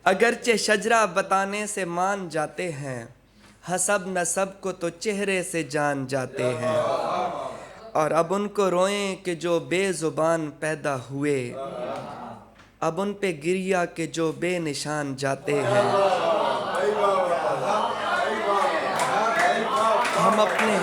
اگرچہ شجرہ بتانے سے مان جاتے ہیں، حسب نسب کو تو چہرے سے جان جاتے ہیں۔ اور اب ان کو روئیں کہ جو بے زبان پیدا ہوئے، اب ان پہ گریہ کہ جو بے نشان جاتے ہیں۔ ہم اپنے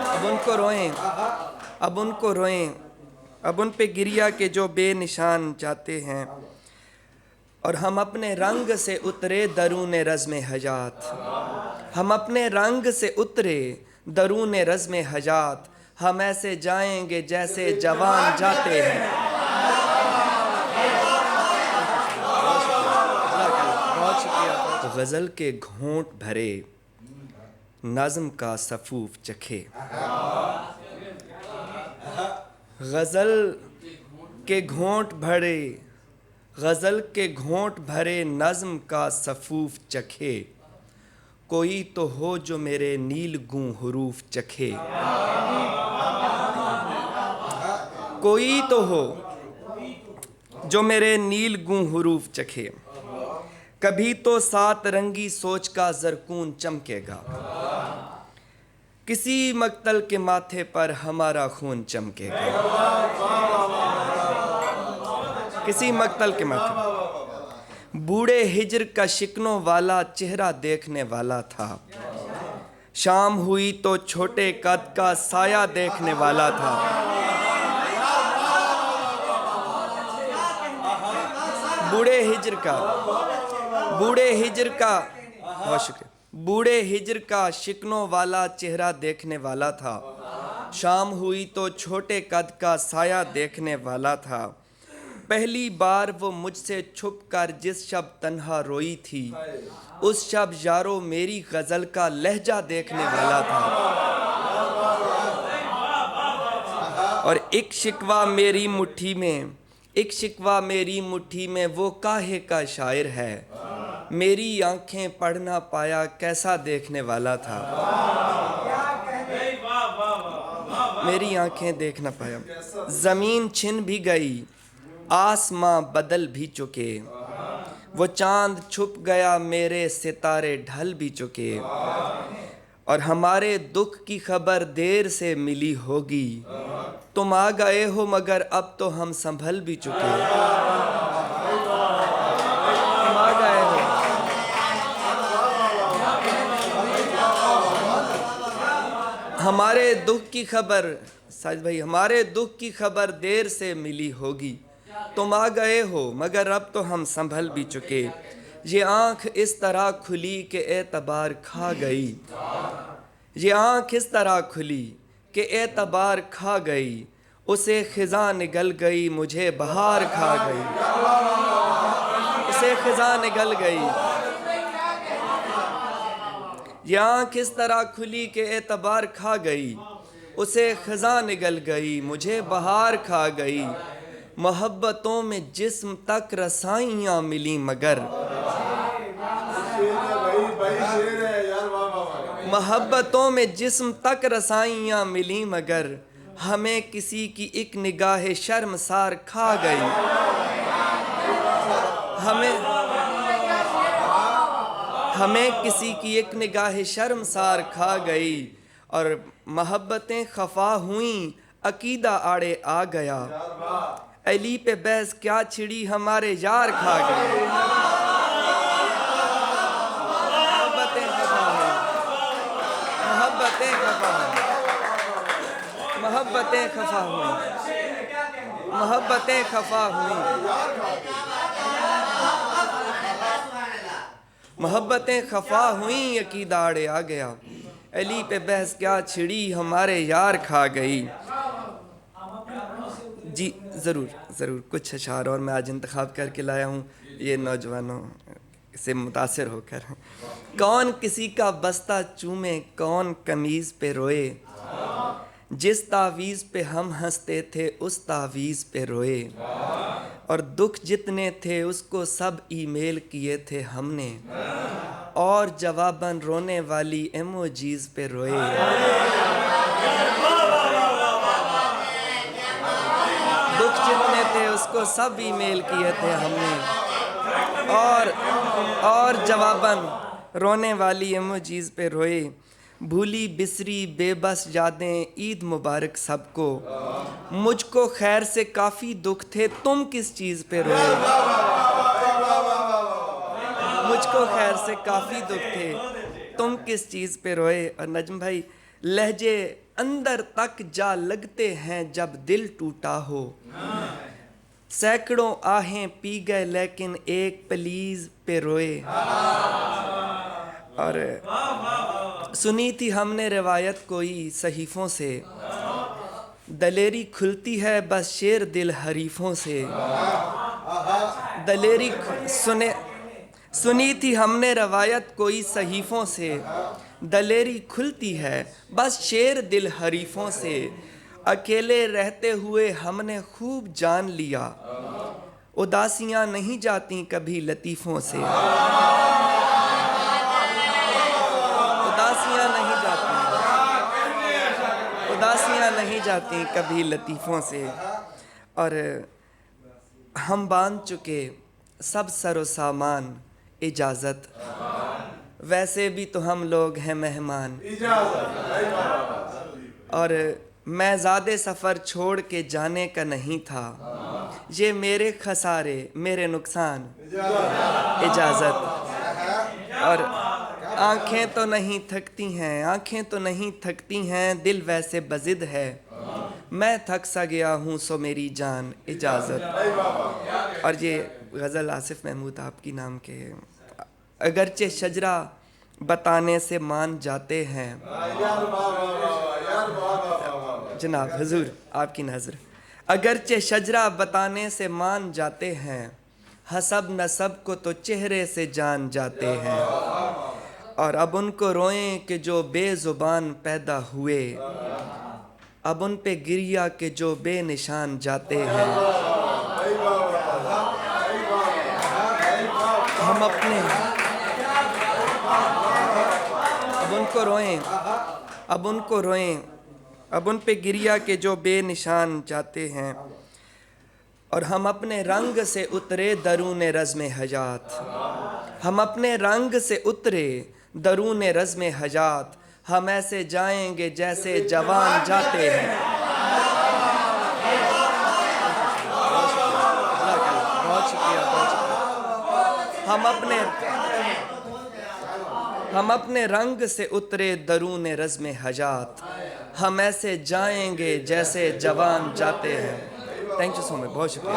اب ان کو روئیں اب ان پہ گریہ کہ جو بے نشان جاتے ہیں۔ اور ہم اپنے رنگ سے اترے درون رزم حیات، ہم اپنے رنگ سے اترے درون رزم حیات، ہم ایسے جائیں گے جیسے جوان جاتے ہیں۔ غزل کے گھونٹ بھرے نظم کا صفوف چکھے، غزل کے گھونٹ بھرے نظم کا صفوف چکھے، کوئی تو ہو جو میرے نیل گوں حروف چکھے، کوئی تو ہو جو میرے نیل گوں حروف چکھے، کبھی تو سات رنگی سوچ کا زرکون چمکے گا، کسی مقتل کے ماتھے پر ہمارا خون چمکے گا، کسی مقتل کے ماتھے پر۔ بوڑھے ہجر کا شکنوں والا چہرہ دیکھنے والا تھا، شام ہوئی تو چھوٹے قد کا سایہ دیکھنے والا تھا۔ بوڑھے ہجر کا شکنوں والا چہرہ دیکھنے والا تھا، شام ہوئی تو چھوٹے قد کا سایہ دیکھنے والا تھا۔ پہلی بار وہ مجھ سے چھپ کر جس شب تنہا روئی تھی، اس شب یارو میری غزل کا لہجہ دیکھنے والا تھا۔ اور ایک شکوہ میری مٹھی میں وہ کاہے کا شاعر ہے، میری آنکھیں پڑھ نہ پایا کیسا دیکھنے والا تھا، میری آنکھیں دیکھ نہ پایا۔ زمین چھن بھی گئی آسماں بدل بھی چکے، وہ چاند چھپ گیا میرے ستارے ڈھل بھی چکے، اور ہمارے دکھ کی خبر دیر سے ملی ہوگی، تم آ گئے ہو مگر اب تو ہم سنبھل بھی چکے، تم آ گئے ہو۔ ہمارے دکھ کی خبر ساجد بھائی، ہمارے دکھ کی خبر دیر سے ملی ہوگی، تم آ گئے ہو مگر اب تو ہم سنبھل بھی چکے، یہ آنکھ اس طرح کھلی کہ اعتبار کھا گئی، یہ آنکھ اس طرح کھلی کہ اعتبار کھا گئی، اسے خزاں نگل گئی مجھے بہار کھا گئی، اسے خزاں نگل گئی۔ یہ آنکھ اس طرح کھلی کہ اعتبار کھا گئی، اسے خزاں نگل گئی مجھے بہار کھا گئی، محبتوں میں جسم تک رسائیاں ملیں مگر، محبتوں میں جسم تک رسائیاں ملیں مگر، ہمیں کسی کی ایک نگاہ شرمسار کھا گئی، ہمیں کسی کی ایک نگاہ شرمسار کھا گئی، اور محبتیں خفا ہوئیں عقیدہ آڑے آ گیا، علی پہ بحث کیا چھڑی ہمارے یار کھا گئے، محبتیں خفا ہوئیں عقیدہ آڑے آ گیا، علی پہ بحث کیا چھڑی ہمارے یار کھا گئی۔ جی ضرور کچھ اشعار اور میں آج انتخاب کر کے لایا ہوں، یہ نوجوانوں سے متاثر ہو کر۔ کون کسی کا بستہ چومے کون قمیض پہ روئے، جس تعویذ پہ ہم ہنستے تھے اس تعویذ پہ روئے، اور دکھ جتنے تھے اس کو سب ای میل کیے تھے ہم نے، اور جواباً رونے والی ایموجیز پہ روئے، دکھ جتنے تھے اس کو سب ای میل کیے تھے ہم نے، اور جواباً رونے والی ایموجیز پہ روئے، بھولی بسری بے بس یادیں عید مبارک سب کو، مجھ کو خیر سے کافی دکھ تھے تم کس چیز پہ روئے، مجھ کو خیر سے کافی دکھ تھے تم کس چیز پہ روئے۔ اور نجم بھائی، لہجے اندر تک جا لگتے ہیں جب دل ٹوٹا ہو، سینکڑوں آہیں پی گئے لیکن ایک پلیز پہ روئے۔ اور سنی تھی ہم نے روایت کوئی صحیفوں سے، دلیری کھلتی ہے بس شیر دل حریفوں سے، دلیری سنی تھی ہم نے روایت کوئی صحیفوں سے، دلیری کھلتی ہے بس شیر دل حریفوں سے، اکیلے رہتے ہوئے ہم نے خوب جان لیا، اداسیاں نہیں جاتی کبھی لطیفوں سے، اداسیاں نہیں جاتی کبھی لطیفوں سے۔ اور ہم باندھ چکے سب سر و سامان، اجازت، ویسے بھی تو ہم لوگ ہیں مہمان، اور میں زیادہ سفر چھوڑ کے جانے کا نہیں تھا، یہ میرے خسارے میرے نقصان، اجازت۔ اور آنکھیں تو نہیں تھکتی ہیں، آنکھیں تو نہیں تھکتی ہیں، دل ویسے بضد ہے، میں تھک سا گیا ہوں سو میری جان، اجازت۔ اور یہ غزل آصف محمود آپ کی نام کے ہے۔ اگرچہ شجرہ بتانے سے مان جاتے ہیں، جناب حضور آپ کی نظر، اگرچہ شجرہ بتانے سے مان جاتے ہیں، حسب نسب کو تو چہرے سے جان جاتے ہیں، اور اب ان کو روئیں کہ جو بے زبان پیدا ہوئے، اب ان پہ گریا کہ جو بے نشان جاتے ہیں، ہم اپنے اب ان کو روئیں، اب ان پہ گریا کہ جو بے نشان جاتے ہیں، اور ہم اپنے رنگ سے اترے درون رزم حیات، ہم اپنے رنگ سے اترے درون رزم حیات، ہم ایسے جائیں گے جیسے جوان جاتے ہیں۔ بہت شکریہ۔ ہم اپنے رنگ سے اترے درون رزم حیات، ہم ایسے جائیں گے جیسے جوان جاتے ہیں۔ تھینک یو سو مچ، بہت شکریہ۔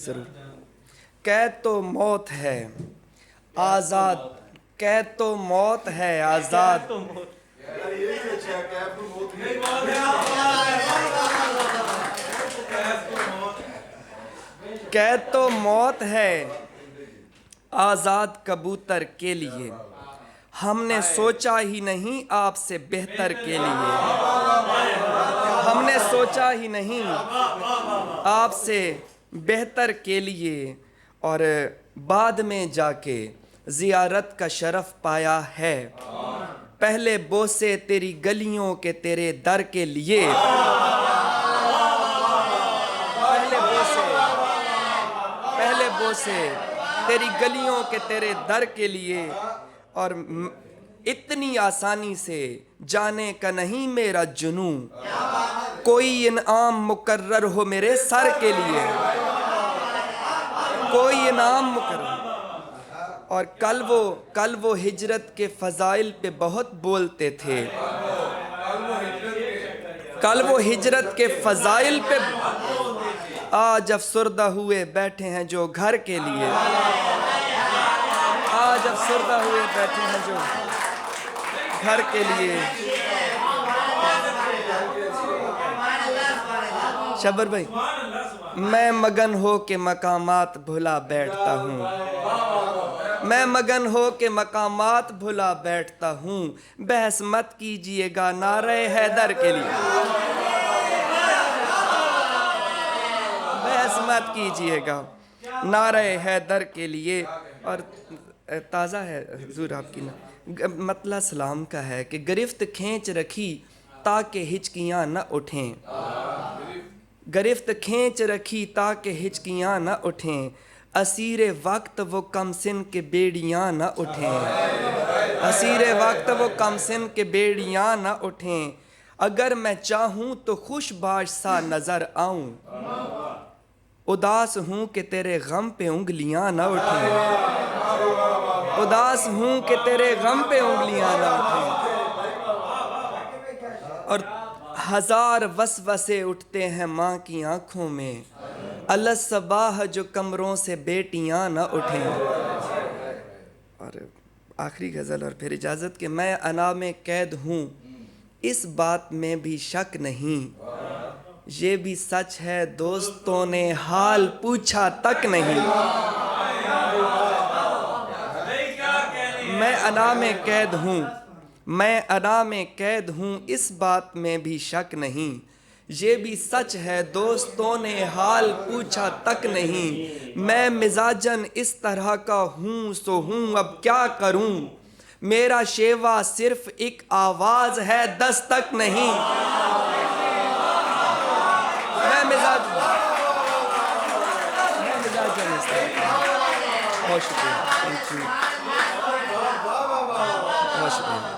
ضرور۔ قید تو موت ہے آزاد، قید تو موت ہے آزاد، قید تو موت ہے آزاد کبوتر کے لیے، ہم نے سوچا ہی نہیں آپ سے بہتر کے لیے، ہم نے سوچا ہی نہیں آپ سے بہتر کے لیے، اور بعد میں جا کے زیارت کا شرف پایا ہے، پہلے بوسے تیری گلیوں کے تیرے در کے لیے، پہلے بوسے تیری گلیوں کے تیرے در کے لیے، اور اتنی آسانی سے جانے کا نہیں میرا جنوں، کوئی انعام مقرر ہو میرے سر کے لیے، کوئی انعام مقرر۔ اور کل وہ ہجرت کے فضائل پہ بہت بولتے تھے، کل وہ ہجرت کے فضائل پہ آج افسردہ ہوئے بیٹھے ہیں جو گھر کے لیے، آج افسردہ ہوئے بیٹھے ہیں جو گھر کے لیے۔ شبر بھائی، میں مگن ہو کے مقامات بھلا بیٹھتا ہوں، میں مگن ہو کے مقامات بھلا بیٹھتا ہوں، بحث مت کیجئے گا نعرہ حیدر کے لیے، بحث مت کیجئے گا نعرہ حیدر کے لیے۔ اور تازہ ہے حضور آپ کی مطلع سلام کا ہے کہ گرفت کھینچ رکھی تاکہ ہچکیاں نہ اٹھیں، گرفت کھینچ رکھی تاکہ ہچکیاں نہ اٹھیں، اسیر وقت وہ کم سن کے بیڑیاں نہ اٹھیں، اسیر وقت وہ کم سن کے بیڑیاں نہ اٹھیں، اگر میں چاہوں تو خوش باش سا نظر آؤں، اداس ہوں کہ تیرے غم پہ انگلیاں نہ اٹھیں، اداس ہوں کہ تیرے غم پہ انگلیاں نہ اٹھیں، اور ہزار وسوسے اٹھتے ہیں ماں کی آنکھوں میں، الصباح جو کمروں سے بیٹیاں نہ اٹھیں۔ اور آخری غزل اور پھر اجازت کہ میں انا میں قید ہوں، اس بات میں بھی شک نہیں، یہ بھی سچ ہے دوستوں نے حال پوچھا تک نہیں، میں انا میں قید ہوں، میں انا میں قید ہوں، اس بات میں بھی شک نہیں، یہ بھی سچ ہے دوستوں نے حال پوچھا تک نہیں، میں مزاجن اس طرح کا ہوں سو ہوں اب کیا کروں، میرا شیوا صرف ایک آواز ہے دستک نہیں، میں مزاجن اس طرح کا ہوں۔ بہت شکریہ، thank you، بہت شکریہ۔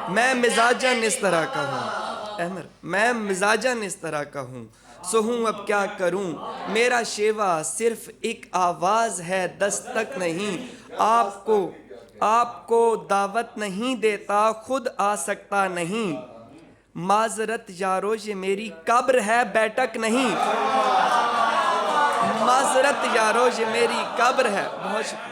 میں مزاجن اس طرح کا ہوں، احمد، میں مزاجن اس طرح کا ہوں سو ہوں اب کیا کروں، میرا شیوا صرف ایک آواز ہے دستک نہیں، آپ کو دعوت نہیں دیتا خود آ سکتا نہیں، معذرت یارو یہ میری قبر ہے بیٹھک نہیں، معذرت یارو یہ میری قبر ہے۔ بہت شکریہ۔